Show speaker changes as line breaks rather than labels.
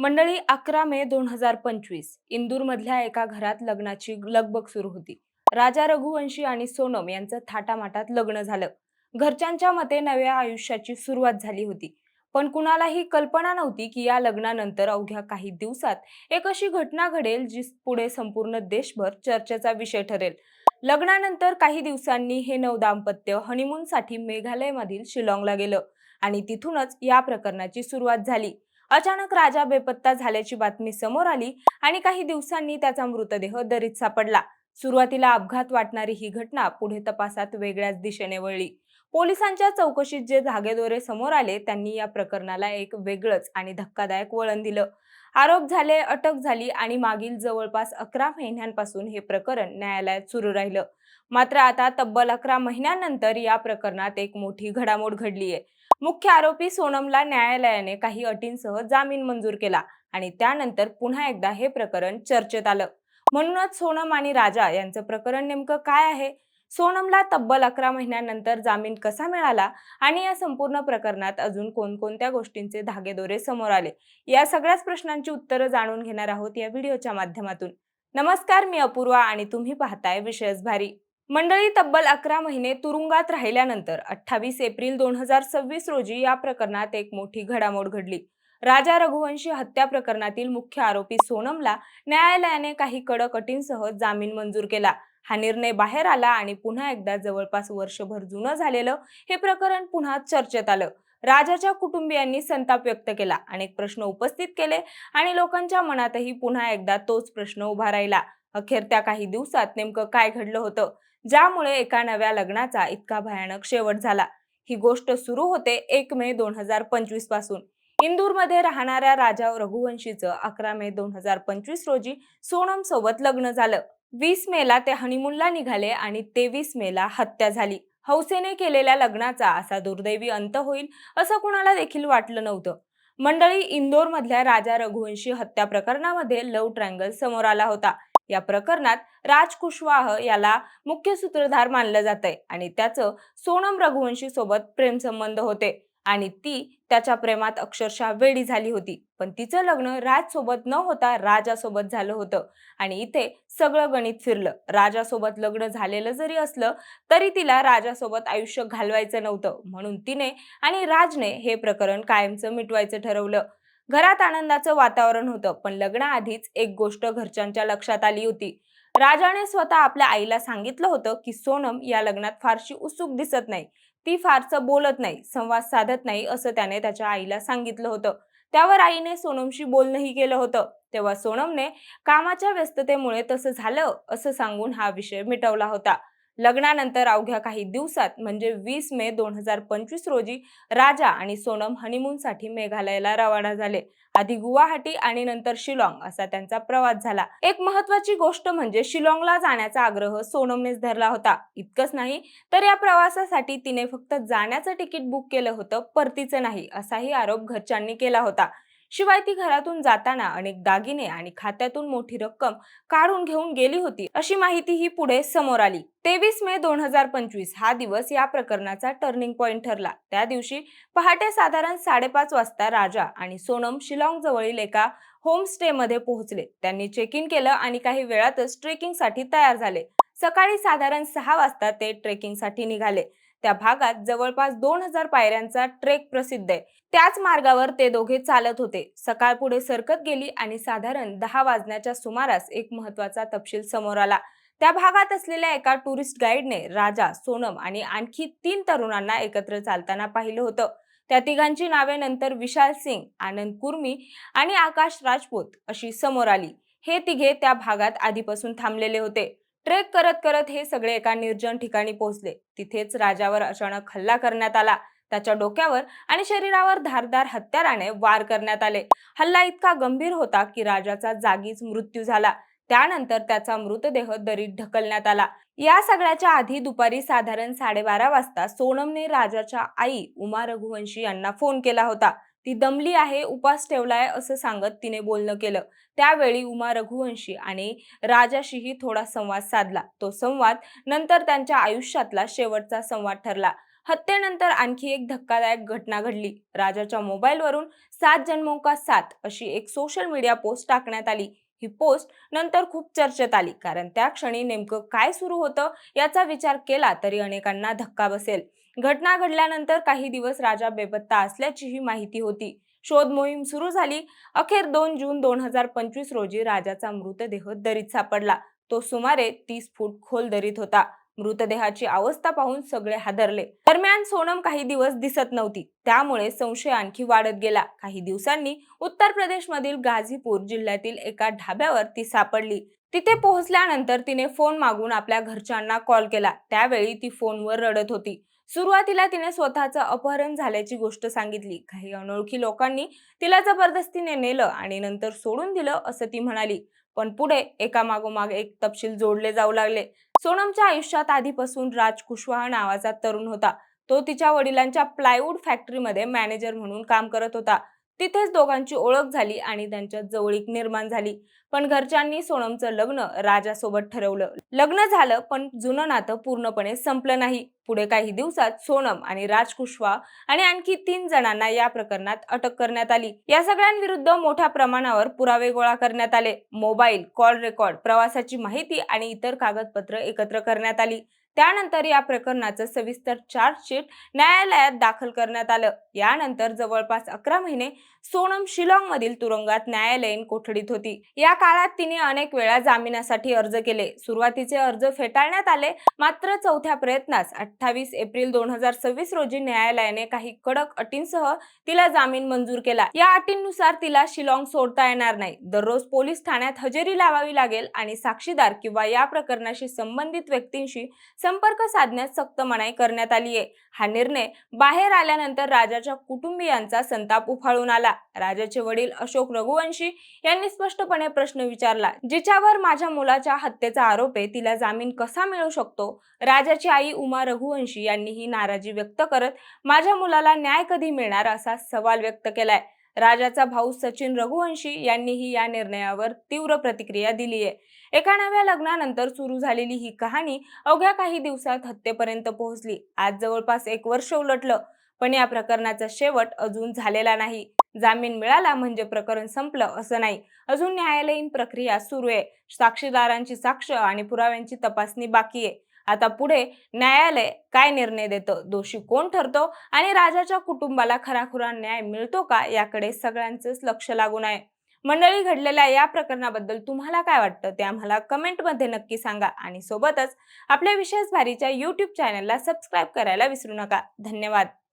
मंडळी 11 मे 2025 इंदूरमधल्या एका घरात लग्नाची लगबग सुरू होती. राजा रघुवंशी आणि सोनम यांचं थाटामाटात लग्न झालं. घरच्यांच्या मते नव्या आयुष्याची सुरुवात झाली होती. पण कुणालाही कल्पना नव्हती की या लग्नानंतर अवघ्या काही दिवसात एक अशी घटना घडेल जी पुढे संपूर्ण देशभर चर्चेचा विषय ठरेल. लग्नानंतर काही दिवसांनी हे नवदाम्पत्य हनीमूनसाठी मेघालयमधील शिलाँगला गेलं आणि तिथूनच या प्रकरणाची सुरुवात झाली. अचानक राजा बेपत्ता झाल्याची बातमी समोर आली आणि काही दिवसांनी त्याचा मृतदेह दरीत सापडला. सुरुवातीला अपघात वाटणारी ही घटना पुढे तपासात वेगळ्याच दिशेने वळली. पोलिसांच्या चौकशीत जे धागेदोरे समोर आले त्यांनी या प्रकरणाला एक वेगळंच आणि धक्कादायक वळण दिलं. आरोप झाले, अटक झाली आणि मागील जवळपास 11 महिन्यांपासून हे प्रकरण न्यायालयात सुरू राहिलं. मात्र आता तब्बल 11 महिन्यानंतर या प्रकरणात एक मोठी घडामोड घडलीय. मुख्य आरोपी सोनमला न्यायालयाने काही अटींसह जामीन मंजूर केला आणि त्यानंतर पुन्हा एकदा हे प्रकरण चर्चेत आलं. म्हणूनच सोनम आणि राजा यांचं प्रकरण नेमकं काय आहे, सोनमला तब्बल 11 महिन्यानंतर जामीन कसा मिळाला आणि या संपूर्ण प्रकरणात अजून कोणकोणत्या गोष्टींचे धागेदोरे समोर आले, या सगळ्याच प्रश्नांची उत्तरं जाणून घेणार आहोत या व्हिडिओच्या माध्यमातून. नमस्कार, मी अपूर्वा आणि तुम्ही पाहताय विशेष भारी. मंडळी, तब्बल 11 महिने तुरुंगात राहिल्यानंतर 28 एप्रिल 2026 रोजी या प्रकरणात एक मोठी घडामोड घडली. राजा रघुवंशी हत्या प्रकरणातील मुख्य आरोपी सोनमला न्यायालयाने काही कडक अटींसह जामीन मंजूर केला. हा निर्णय बाहेर आला आणि पुन्हा एकदा जवळपास वर्षभर जुनं झालेलं हे प्रकरण पुन्हा चर्चेत आलं. राजाच्या कुटुंबियांनी संताप व्यक्त केला, अनेक प्रश्न उपस्थित केले आणि लोकांच्या मनातही पुन्हा एकदा तोच प्रश्न उभा राहिला. अखेर त्या काही दिवसात नेमकं काय घडलं होतं ज्यामुळे एका नव्या लग्नाचा इतका भयानक शेवट झाला? ही गोष्ट सुरू होते 1 मे 2025 पासून. इंदूरमध्ये राहणाऱ्या राजा रघुवंशीचं 11 मे 2025 रोजी सोनम सोबत लग्न झालं. 20 मेला ते हनीमूनला निघाले आणि 23 मेला हत्या झाली. हौसेने केलेल्या लग्नाचा असा दुर्दैवी अंत होईल असं कुणाला देखील वाटलं नव्हतं. मंडळी, इंदोरमधल्या राजा रघुवंशी हत्या प्रकरणामध्ये लव्ह ट्रँगल समोर आला होता. या प्रकरणात राज कुशवाह याला मुख्य सूत्रधार मानलं जातंय आणि त्याचं सोनम रघुवंशी सोबत प्रेमसंबंध होते आणि ती त्याच्या प्रेमात अक्षरशः वेडी झाली होती. पण तिचं लग्न राज सोबत न होता राजासोबत झालं होतं आणि इथे सगळं गणित फिरलं. राजासोबत लग्न झालेलं जरी असलं तरी तिला राजासोबत आयुष्य घालवायचं नव्हतं, म्हणून तिने आणि राजने हे प्रकरण कायमचं मिटवायचं ठरवलं. घरात आनंदाचं वातावरण होतं, पण लग्नाआधीच एक गोष्ट घरच्यांच्या लक्षात आली होती. राजाने स्वतः आपल्या आईला सांगितलं होतं की सोनम या लग्नात फारशी उत्सुक दिसत नाही, ती फारसं बोलत नाही, संवाद साधत नाही असं त्याने त्याच्या आईला सांगितलं होतं. त्यावर आईने सोनमशी बोलणंही केलं होतं. तेव्हा सोनमने कामाच्या व्यस्ततेमुळे तसं झालं असं सांगून हा विषय मिटवला होता. लग्नानंतर अवघ्या काही दिवसात म्हणजे 20 मे 2025 रोजी राजा आणि सोनम हनीमूनसाठी मेघालयला रवाना झाले. आधी गुवाहाटी आणि नंतर शिलाँग असा त्यांचा प्रवास झाला. एक महत्त्वाची गोष्ट म्हणजे शिलाँगला जाण्याचा आग्रह सोनमनेच धरला होता. इतकंच नाही तर या प्रवासासाठी तिने फक्त जाण्याचं तिकीट बुक केलं होतं, परतीचं नाही, असाही आरोप घरच्यांनी केला होता. शिवाय ती घरातून जाताना अनेक दागिने आणि खात्यातून मोठी रक्कम काढून घेऊन गेली होती अशी माहितीही पुढे समोर आली. 23 मे 2025 हा दिवस या प्रकरणाचा टर्निंग पॉइंट ठरला. त्या दिवशी पहाटे साधारण 5:30 वाजता राजा आणि सोनम शिलाँग जवळील एका होमस्टे मध्ये पोहोचले. त्यांनी चेक इन केलं आणि काही वेळातच ट्रेकिंगसाठी तयार झाले. सकाळी साधारण 6 वाजता ते ट्रेकिंगसाठी निघाले. त्या भागात जवळपास 2000 पायऱ्यांचा ट्रेक प्रसिद्ध आहे. त्याच मार्गावर ते दोघे चालत होते. सकाळ पुढे सरकत गेली आणि साधारण 10 वाजण्याच्या सुमारास एक महत्त्वाचा तपशील समोर आला. त्या भागात असलेल्या एका टुरिस्ट गाईडने राजा, सोनम आणि आणखी 3 तरुणांना एकत्र चालताना पाहिलं होतं. त्या तिघांची नावे नंतर विशाल सिंग, आनंद कुर्मी आणि आकाश राजपूत अशी समोर आली. हे तिघे त्या भागात आधीपासून थांबलेले होते. ट्रेक करत करत हे सगळे एका निर्जन ठिकाणी पोहोचले. तिथेच राजावर अचानक हल्ला करण्यात आला. त्याच्या डोक्यावर आणि शरीरावर धारदार हत्याराने वार करण्यात आले. हल्ला इतका गंभीर होता की राजाचा जागीच मृत्यू झाला. त्यानंतर त्याचा मृतदेह दरीत ढकलण्यात आला. या सगळ्याच्या आधी दुपारी साधारण 12:30 वाजता सोनमने राजाच्या आई उमा रघुवंशी यांना फोन केला होता. ती दमली आहे, उपास ठेवलाय असं सांगत तिने बोलणं केलं. त्यावेळी उमा रघुवंशी आणि राजाशीही थोडा संवाद साधला. तो संवाद नंतर त्यांच्या आयुष्यातला शेवटचा संवाद ठरला. हत्येनंतर आणखी एक धक्कादायक घटना घडली. राजाच्या मोबाईलवरून 7 जन्मों का साथ अशी एक सोशल मीडिया पोस्ट टाकण्यात आली. ही पोस्ट नंतर खूप चर्चेत आली, कारण त्या क्षणी नेमकं काय सुरू होतं याचा विचार केला तरी अनेकांना धक्का बसेल. घटना घडल्यानंतर काही दिवस राजा बेपत्ता असल्याची ही माहिती होती. शोध मोहीम सुरू झाली. अखेर 2 जून 2025 रोजी राजाचा मृतदेह दरीत सापडला. तो सुमारे 30 फूट खोल दरीत होता. मृतदेहाची अवस्था पाहून सगळे हादरले. दरम्यान सोनम काही दिवस दिसत नव्हती, त्यामुळे संशय आणखी वाढत गेला. काही दिवसांनी उत्तर प्रदेशमधील गाझीपूर जिल्ह्यातील एका ढाब्यावर ती सापडली. तिथे पोहोचल्यानंतर तिने फोन मागून आपल्या घरच्यांना कॉल केला. त्यावेळी ती फोनवर रडत होती. सुरुवातीला तिने स्वतःचं अपहरण झाल्याची गोष्ट सांगितली. काही अनोळखी लोकांनी तिला जबरदस्तीने नेलं आणि नंतर सोडून दिलं असं ती म्हणाली. पण पुढे एकामागोमाग एक तपशील जोडले जाऊ लागले. सोनमच्या आयुष्यात आधीपासून राज कुशवाहा नावाचा तरुण होता. तो तिच्या वडिलांच्या प्लायवूड फॅक्टरीमध्ये मॅनेजर म्हणून काम करत होता. तिथेच दोघांची ओळख झाली आणि त्यांच्यात जवळीक निर्माण झाली. पण घरच्यांनी सोनमचं लग्न राजासोबत ठरवलं. लग्न झालं, पण जुनं नातं पूर्णपणे संपलं नाही. पुढे काही दिवसात सोनम आणि राज कुशवाहा आणि आणखी 3 जणांना या प्रकरणात अटक करण्यात आली. या सगळ्यांविरुद्ध मोठ्या प्रमाणावर पुरावे गोळा करण्यात आले. मोबाईल, कॉल रेकॉर्ड, प्रवासाची माहिती आणि इतर कागदपत्र एकत्र करण्यात आली. त्यानंतर या प्रकरणाचं सविस्तर चार्जशीट न्यायालयात दाखल करण्यात आलं. यानंतर जवळपास 11 महिने सोनम शिलाँगमधील तुरुंगात न्यायालयीन कोठडीत होती. या काळात तिने अनेक वेळा जामिनासाठी अर्ज केले. सुरुवातीचे अर्ज फेटाळण्यात आले, मात्र चौथ्या प्रयत्नास 28 एप्रिल 2026 रोजी न्यायालयाने काही कडक अटींसह तिला जामीन मंजूर केला. या अटींनुसार तिला शिलाँग सोडता येणार नाही. दररोज पोलीस ठाण्यात हजेरी लावावी लागेल आणि साक्षीदार किंवा या प्रकरणाशी संबंधित व्यक्तींशी संपर्क साधण्यास सक्त मनाई करण्यात आली आहे. हा निर्णय बाहेर आल्यानंतर राजाच्या कुटुंबियांचा संताप उफाळून आला. राजाचे वडील अशोक रघुवंशी यांनी स्पष्टपणे प्रश्न विचारला, जिच्यावर माझ्या मुलाच्या हत्येचा आरोप आहे, तिला जामीन कसा मिळू शकतो? राजाची आई उमा रघुवंशी यांनीही नाराजी व्यक्त करत माझ्या मुलाला न्याय कधी मिळणार असा सवाल व्यक्त केलाय. राजाचा भाऊ सचिन रघुवंशी यांनीही या निर्णयावर तीव्र प्रतिक्रिया दिली आहे. एका नव्या लग्नानंतर सुरू झालेली ही कहाणी अवघ्या काही दिवसात हत्येपर्यंत पोहोचली. आज जवळपास 1 वर्ष उलटलं, पण या प्रकरणाचा शेवट अजून झालेला नाही. जामीन मिळाला म्हणजे प्रकरण संपलं असं नाही. अजून न्यायालयीन प्रक्रिया सुरू आहे. साक्षीदारांची साक्ष आणि पुराव्यांची तपासणी बाकी आहे. आता पुढे न्यायालय काय निर्णय देतं, दोषी कोण ठरतो आणि राजाच्या कुटुंबाला खराखुरा न्याय मिळतो का, याकडे सगळ्यांचंच लक्ष लागून आहे. मंडळी, घडलेल्या या प्रकरणाबद्दल तुम्हाला काय वाटतं ते आम्हाला कमेंटमध्ये नक्की सांगा आणि सोबतच आपल्या विशेष भारीच्या YouTube चॅनलला सबस्क्राईब करायला विसरू नका. धन्यवाद.